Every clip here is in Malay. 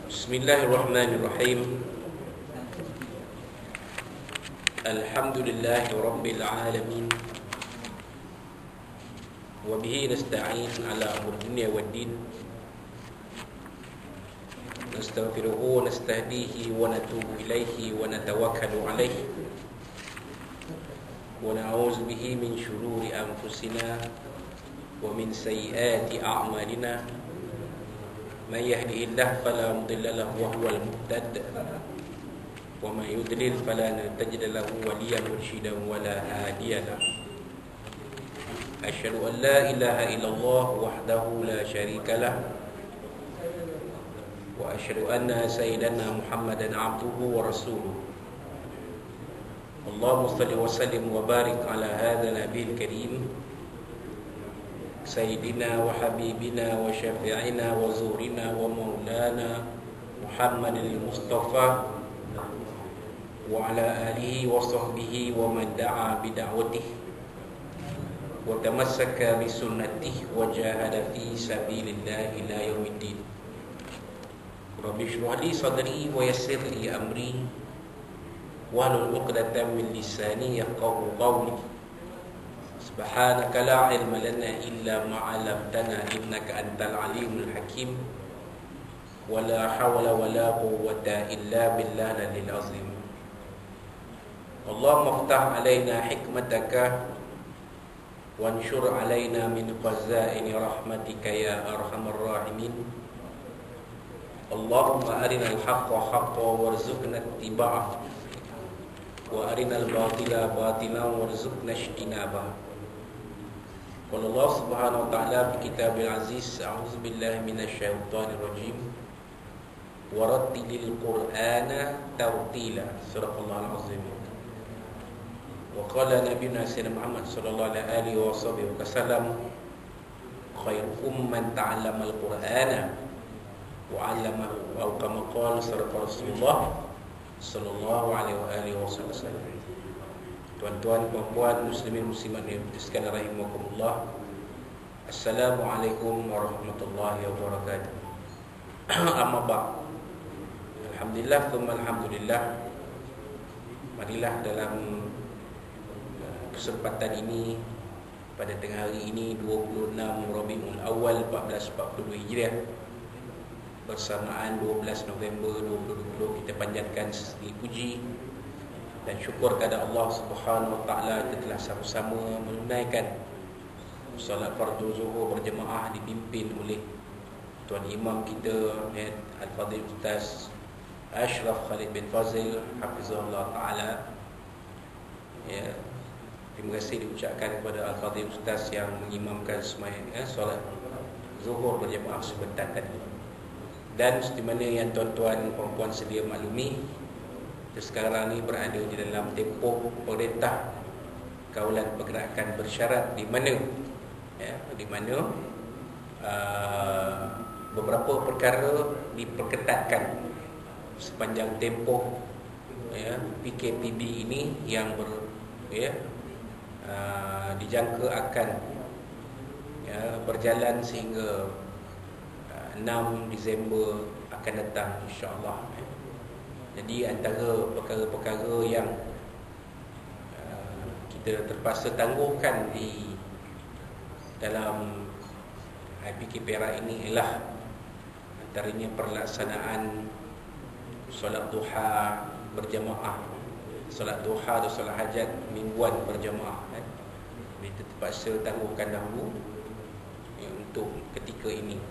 Bismillahirrahmanirrahim. Alhamdulillahi rabbil alamin. Wa bihi nasta'in ala umur dunya waddin. Nastaghfiruhu wa nastahdihi wa natubu ilaihi wa natawakkalu alaihi. Wa na'udzu bihi min shururi anfusina wa min sayyiati a'malina. Man yahdihillahu fala mudilla lahu wa huwal muhtad. Wa man yudlil fala tajid lahu waliyan murshidan wa la hadiya lahu. Asyhadu an la ilaha illallah wahdahu la syarika lah. Wa asyhadu anna sayyidana Muhammadan abduhu wa rasuluh. Allahumma shalli wa sallim wa barik ala hadzal nabiyil karim Sayyidina wa habibina wa syafi'ina wa zuhrina wa maulana Muhammadil Mustafa wa ala alihi wa sahbihi wa man da'a bida'watihi wa tamassaka bi sunnatihi wa jahada fi sabilillahi ila yaumiddin. Rabbi shrah li sadri wa yassir li amri wahlul 'uqdatam min lisani yafqahu qawli. Subhanaka la ilma lana illa ma 'allamtana innaka antal alimul hakim. Wa la hawla wa la quwwata illa billahil azim. Allahumma iftah 'alaina hikmataka wanshur 'alaina min khazaini rahmatika ya arhamar rahimin. Allahumma arinal haqqa haqqan warzuqna ittiba'ah wa arinal batila batilan warzuqna ijtinabah. Qala Allah subhanahu wa ta'ala fi kitabil aziz, a'udzu billahi minasy syaithanir rajim. Wa rattilil qur'ana tartila. Surahul azim. Wa qala nabiyuna sayyidina Muhammad sallallahu alaihi wasallam, khairukum man ta'allama al-qur'ana wa 'allamahu, aw kama qala Rasulullah sallallahu alaihi wasallam. Tuan-tuan, puan-puan, muslimin muslimat yang sekalian rahimakumullah. Assalamualaikum warahmatullahi wabarakatuh. Amma ba'd. Alhamdulillah, thumma alhamdulillah. Marilah dalam kesempatan ini, pada tengah hari ini 26 Rabiul Awal 1442 Hijriah, bersamaan 12 November 2020, kita panjatkan segala puji dan syukur kepada Allah Subhanahu wa taala, kita telah sama-sama menunaikan solat fardu zuhur berjemaah dipimpin oleh tuan imam kita Al-Fadhil Ustaz Ashraf Khalid bin Fazil hafizahullah taala. Ya, terima kasih diucapkan kepada Al-Fadhil Ustaz yang mengimamkan sembahyang solat zuhur berjemaah sebentar tadi. Dan seperti mana yang tuan-tuan puan-puan sedia maklumi, sekarang ni berada di dalam tempoh perintah kawalan pergerakan bersyarat, di mana beberapa perkara diperketatkan sepanjang tempoh PKPB ini yang dijangka akan berjalan sehingga 6 Disember akan datang, insya-Allah. Jadi antara perkara-perkara yang kita terpaksa tangguhkan di dalam IPK Perak ini ialah antaranya pelaksanaan solat duha berjemaah, solat duha atau solat hajat mingguan berjemaah. Kita terpaksa tangguhkan dahulu untuk ketika ini.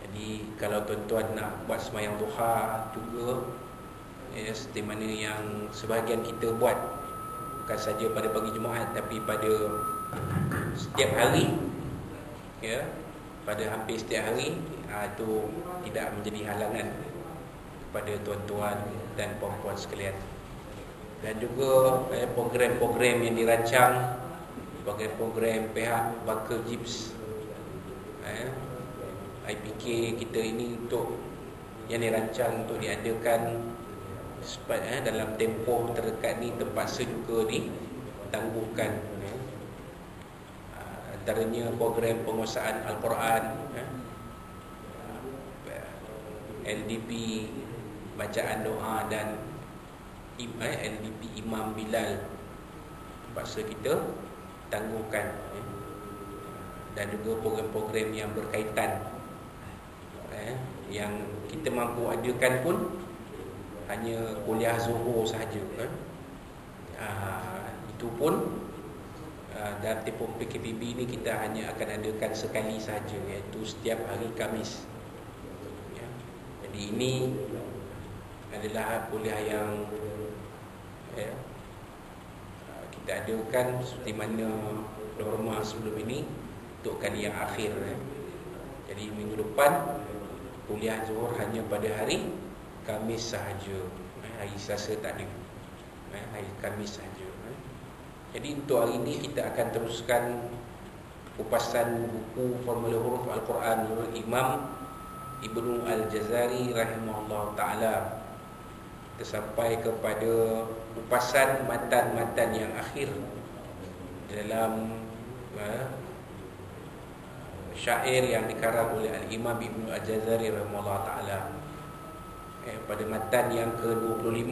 Jadi kalau tuan-tuan nak buat sembahyang duha juga, seperti mana yang sebahagian kita buat, bukan saja pada pagi Jumaat tapi pada setiap hari, pada hampir setiap hari, itu tidak menjadi halangan kepada tuan-tuan dan puan-puan sekalian. Dan juga program-program yang dirancang, program-program pihak Bakal Jips IPK kita ini, untuk yang dirancang untuk diadakan dalam tempoh terdekat ni, terpaksa juga ditangguhkan. Antaranya program penguasaan Al-Quran, LDP bacaan doa dan LDP Imam Bilal paksa kita tangguhkan, dan juga program-program yang berkaitan yang kita mampu adakan pun hanya kuliah Zuhur sahaja. Itu pun dalam tempoh PKPB ni kita hanya akan adakan sekali sahaja, iaitu setiap hari Khamis. Jadi ini adalah kuliah yang kita adakan seperti mana norma sebelum ini untuk kali yang akhir. Jadi minggu depan kuliah Zuhur hanya pada hari Khamis sahaja. Hari Selasa tak ada. Hari Khamis sahaja. Jadi untuk hari ini kita akan teruskan kupasan buku Formula Huruf Al-Quran oleh Imam Ibnu Al-Jazari rahimahullah ta'ala. Kita sampai kepada kupasan matan-matan yang akhir dalam syair yang dikarang oleh Al-Imam Ibnu Al-Jazari rahimahullah ta'ala. Pada matan yang ke-25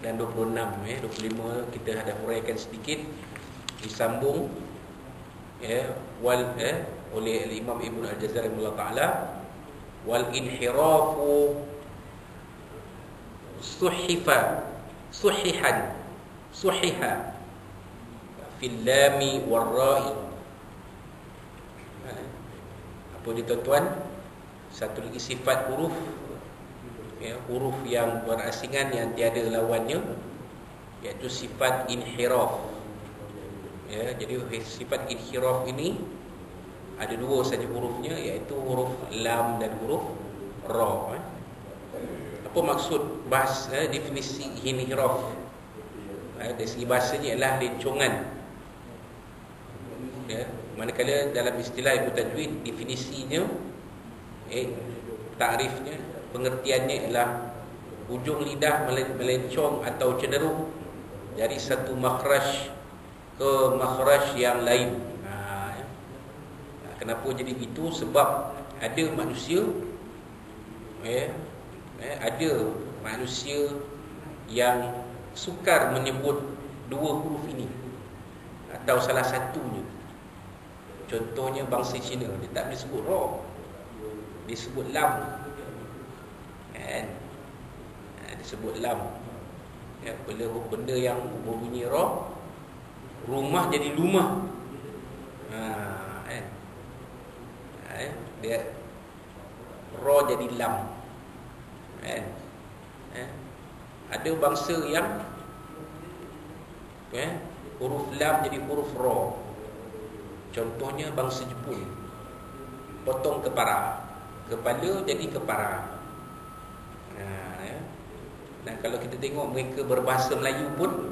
dan 26. 25 kita ada huraikan sedikit, disambung oleh Imam Ibnu Al-Jazari rahimahullah taala. Wal inhirafu suhiha fil lami war ra'i. Apa dia tuan-tuan? Satu lagi sifat huruf, huruf yang berasingan yang tiada lawannya, iaitu sifat inhiraf. Jadi sifat inhiraf ini ada dua saja hurufnya, iaitu huruf lam dan huruf ra. Apa maksud definisi inhiraf? Dari segi bahasanya ialah lencongan. Manakala dalam istilah ilmu tajwid definisinya, takrifnya, pengertiannya ialah ujung lidah melencong atau cenderung dari satu makhraj ke makhraj yang lain. Kenapa jadi begitu? Sebab ada manusia yang sukar menyebut dua huruf ini atau salah satunya. Contohnya bangsa Cina, dia tak boleh sebut ra, dia sebut lam. Disebut lam. Benda yang berbunyi ra, rumah jadi lumah. Dia ra jadi lam. Ada bangsa yang huruf lam jadi huruf ra. Contohnya bangsa Jepun, potong kepala jadi kepara. Dan kalau kita tengok mereka berbahasa Melayu pun,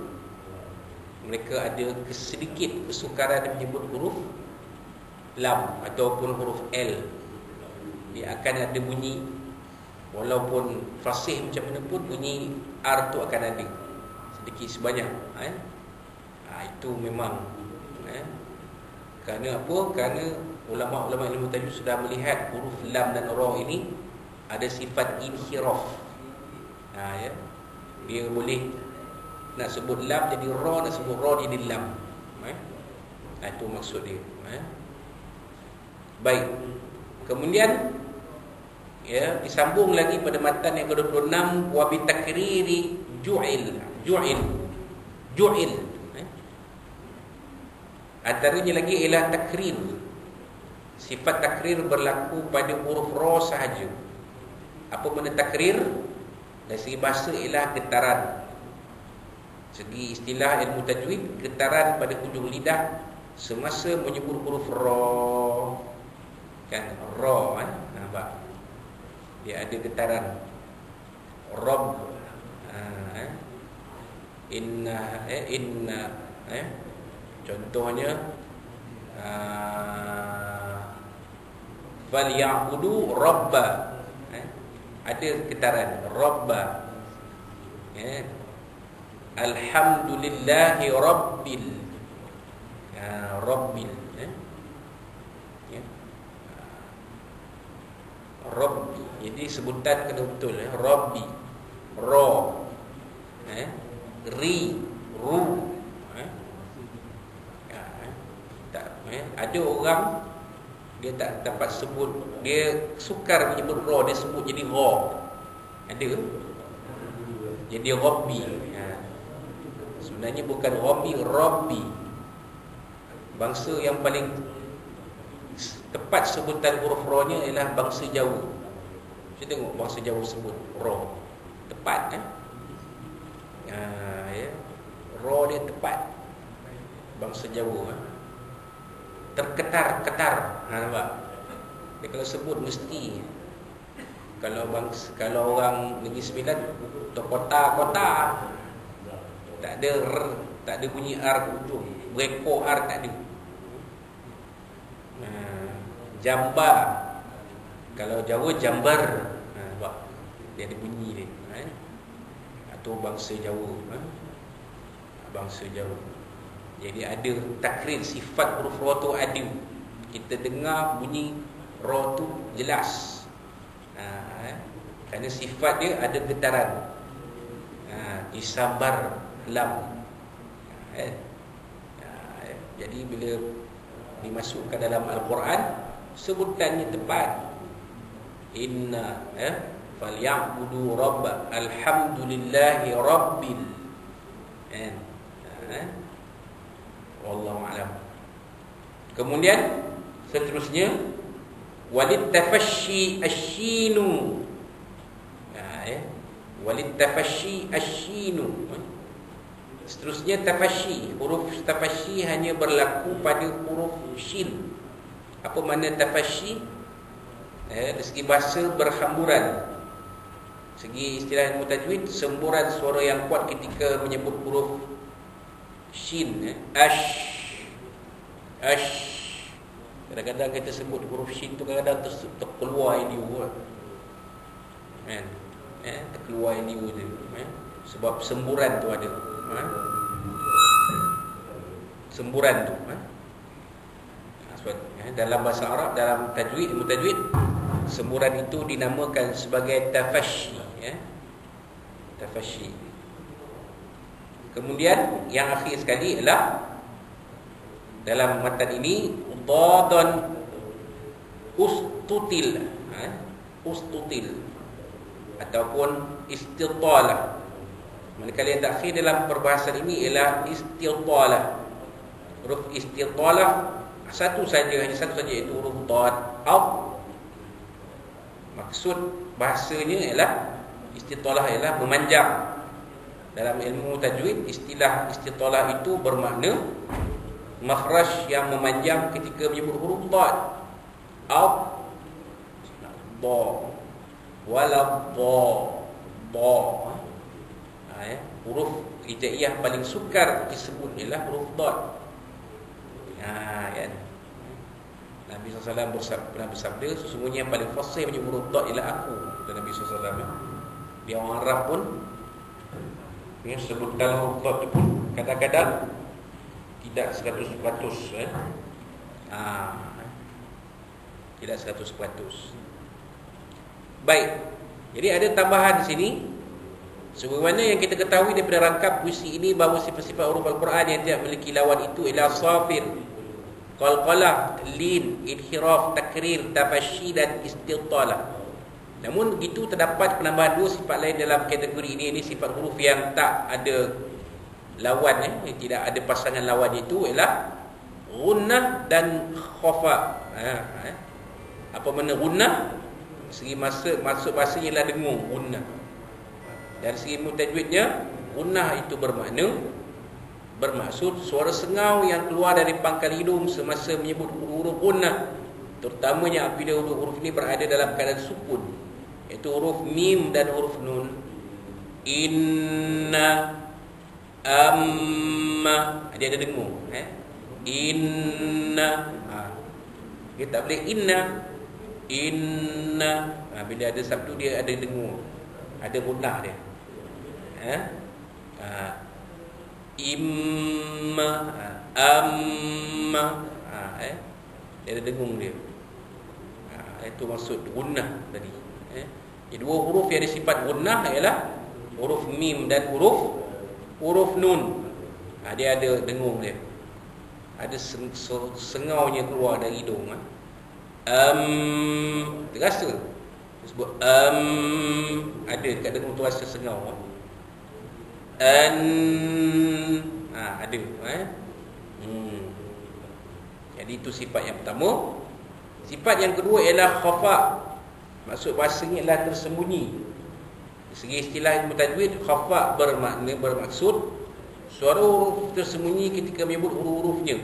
mereka ada sedikit kesukaran menyebut huruf lam ataupun huruf L. Dia akan ada bunyi, walaupun fasih macam mana pun, bunyi R tu akan ada sedikit sebanyak. Itu memang kerana apa? Kerana ulama-ulama ilmu tajwid sudah melihat huruf lam dan ra ini ada sifat inhiraf. Dia boleh nak sebut lam jadi ra, nak sebut ra jadi lam. Itu maksud dia. Baik. Kemudian disambung lagi pada matan yang ke-26, wa bi takriri ju'il. Antaranya lagi ialah takrir. Sifat takrir berlaku pada huruf ra sahaja. Apa makna takrir? Dari segi bahasa ialah getaran. Segi istilah ilmu tajwid, getaran pada hujung lidah semasa menyebut huruf ra. Kan ra, nampak? Dia ada getaran. Rabb. Inna contohnya falyabudu rabba. Ada getaran rabba. Alhamdulillahi rabbil. Rabbil. Rabbi. Jadi sebutan kena betul, Rabbi. Ra, ri, ru. Tak, ada orang dia tak dapat sebut, dia sukar menyebut ra, dia sebut jadi ra. Ada ke? Jadi Rabbi. Sebenarnya bukan Rabbi, Rabbi. Bangsa yang paling tepat sebutan huruf ra-nya ialah bangsa Jawa. Kita tengok bangsa Jawa sebut ra. Tepat ya. Ra dia tepat. Bangsa Jawa terketar-ketar. Nampak? Dia kalau sebut mesti. Kalau orang Negeri Sembilan kota-kota tak ada bunyi R ujung, rekor R tak ada. Jambar, kalau Jawa Jambar, nampak? Dia ada bunyi dia. Atau bangsa Jawa, bangsa Jawa. Jadi ada takrir sifat huruf ra tu ada. Kita dengar bunyi ra tu jelas. Kerana sifat dia ada getaran. Isambar lam. Jadi bila dimasukkan dalam Al-Quran, sebutannya tepat. Inna falyabudu rabb alhamdulillahi rabbil. Wallahu a'lam. Kemudian seterusnya walid tafashshi asyinu. Walid tafashshi asyinu. Seterusnya tafashshi. Huruf tafashshi hanya berlaku pada huruf shin. Apa makna tafashshi? Dari segi bahasa berhamburan. Segi istilah ilmu tajwid, semburan suara yang kuat ketika menyebut huruf shin. Ash. Kadang-kadang kita sebut huruf shin tu kadang-kadang terkeluar ini buat. Terkeluar ini tu. Sebab semburan tu ada. Semburan tu. Sebab dalam bahasa Arab, dalam tajwid, ilmu tajwid, semburan itu dinamakan sebagai tafashshi. Tafashshi. Kemudian yang akhir sekali ialah dalam matan ini dadan ustutil. Ustutil ataupun istitalah. Manakala yang terakhir dalam perbahasan ini ialah istitalah. Huruf istitalah hanya satu saja, iaitu huruf dad. Maksud bahasanya ialah istitalah ialah memanjang. Dalam ilmu tajwid, istilah istitalah itu bermakna makhraj yang memanjang ketika menyebut huruf dad. Ba wala ba. Huruf hijaiyah paling sukar disebut ialah huruf dad. Nabi SAW pernah bersabda, sesungguhnya yang paling fasih menyebut huruf dad ialah aku, kata Nabi SAW. Dia orang Arab pun sebut dalam huruf dad itu pun kadang-kadang tidak 100%. Tidak 100%. Baik. Jadi ada tambahan di sini. Sebagaimana yang kita ketahui daripada rangkap puisi ini bahawa sifat-sifat huruf Al-Quran yang tidak memiliki lawan itu ialah safir, qalqalah, lin, inhiraf, takrir, tafashshi dan istitalah. Namun begitu terdapat penambahan dua sifat lain dalam kategori ini. Ini sifat huruf yang tak ada lawan, yang tidak ada pasangan lawan, itu ialah gunnah dan khafa. Apa makna gunnah? Segi maksud bahasanya ialah dengung, gunnah. Dari segi tajwidnya, gunnah itu bermaksud suara sengau yang keluar dari pangkal hidung semasa menyebut huruf gunnah, terutamanya apabila huruf ini berada dalam keadaan sukun, iaitu huruf mim dan huruf nun. Inna, amma, dia ada dengung. Inna, dia tak boleh inna. Bila ada sabtu dia ada dengung, ada gunnah dia. Imma, amma, dia ada dengung dia. Itu maksud gunnah tadi. Dua huruf yang ada sifat gunnah ialah huruf mim dan huruf nun. Dia ada dengung dia. Ada sengaunya keluar dari hidung. Terasa. Sebut ada dekat dengung tu rasa sengau. Ada. Jadi itu sifat yang pertama. Sifat yang kedua ialah khafa. Maksud bahasanya ialah tersembunyi. Dari segi istilah ilmu tajwid, khafa bermaksud suara huruf tersembunyi ketika menyebut huruf-hurufnya.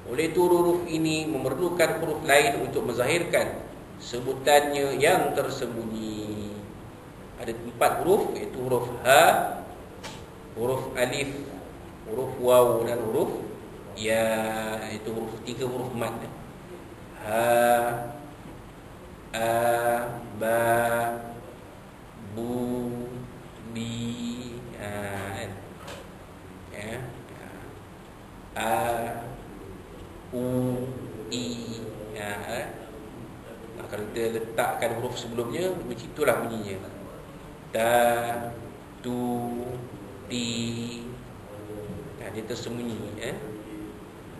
Oleh itu huruf ini memerlukan huruf lain untuk menzahirkan sebutannya yang tersembunyi. Ada 4 huruf, iaitu huruf ha, huruf alif, huruf waw dan huruf ya. Itu huruf 3 huruf mad. Ha, a, ba, bu, bi, a, u, i. Kalau kita letakkan huruf sebelumnya, begitulah bunyinya. Ta, tu, ti. Dia tersembunyi.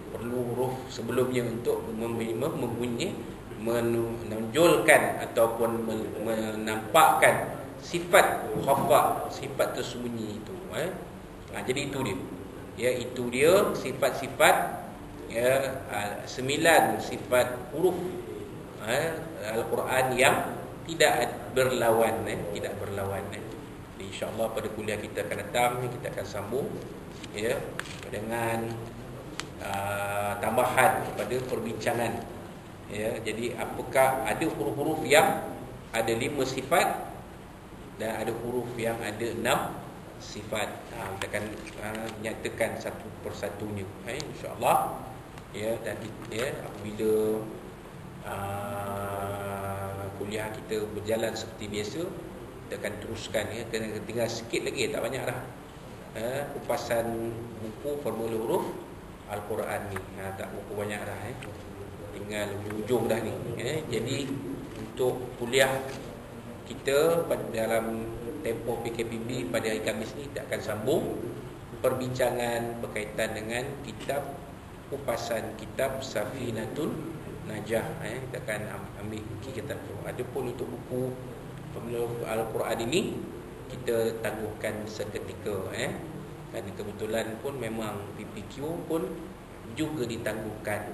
Perlu huruf sebelumnya untuk membunyi, menonjolkan ataupun menampakkan sifat khafa, sifat tersembunyi itu. Jadi itu dia. Itu dia sifat-sifat 9 sifat huruf Al-Quran yang tidak berlawan, tidak berlawan. InsyaAllah pada kuliah kita akan datang, kita akan sambung dengan tambahan kepada perbincangan. Jadi apakah ada huruf-huruf yang ada 5 sifat dan ada huruf yang ada 6 sifat. Kita akan nyatakan satu persatunya, insyaAllah. Dan apabila kuliah kita berjalan seperti biasa, kita akan teruskan. Tinggal sikit lagi, tak banyak dah. Kupasan buku formula huruf Al-Quran ni. Tak buku banyak dah. Tinggal hujung dah ni. Jadi untuk kuliah kita pada dalam tempoh PKPB pada hari Khamis ni, kita akan sambung perbincangan berkaitan dengan kitab, kupasan kitab Safinatun Najah. Kita akan ambil kitab tu. Adapun untuk buku formula Al-Quran ini, kita tangguhkan seketika. Dan kebetulan pun memang PPQ pun juga ditangguhkan.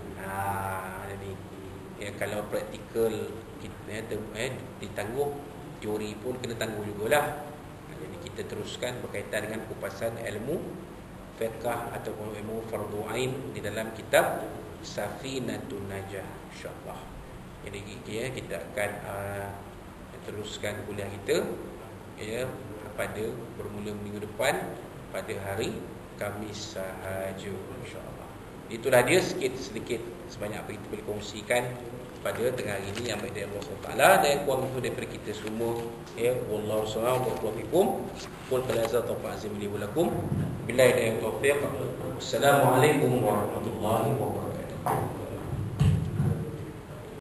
Jadi kalau praktikal kita ditangguh, teori pun kena tangguh jugalah. Jadi kita teruskan berkaitan dengan kupasan ilmu fiqh ataupun ilmu fardu ain di dalam kitab Safinatun Najah, insyaAllah. Jadi kita akan teruskan kuliah kita pada bermula minggu depan pada hari Khamis sahaja, insyaAllah. Itulah dia sedikit sebanyak apa kita boleh kongsikan pada tengah hari ini, yang baik dari Allah SWT dan yang kurang itu daripada kita semua. Wallahu a'lam bishawab. Qul qala tawfa azim li wa lakum billahi taufiq. Wassalamualaikum warahmatullahi wabarakatuh.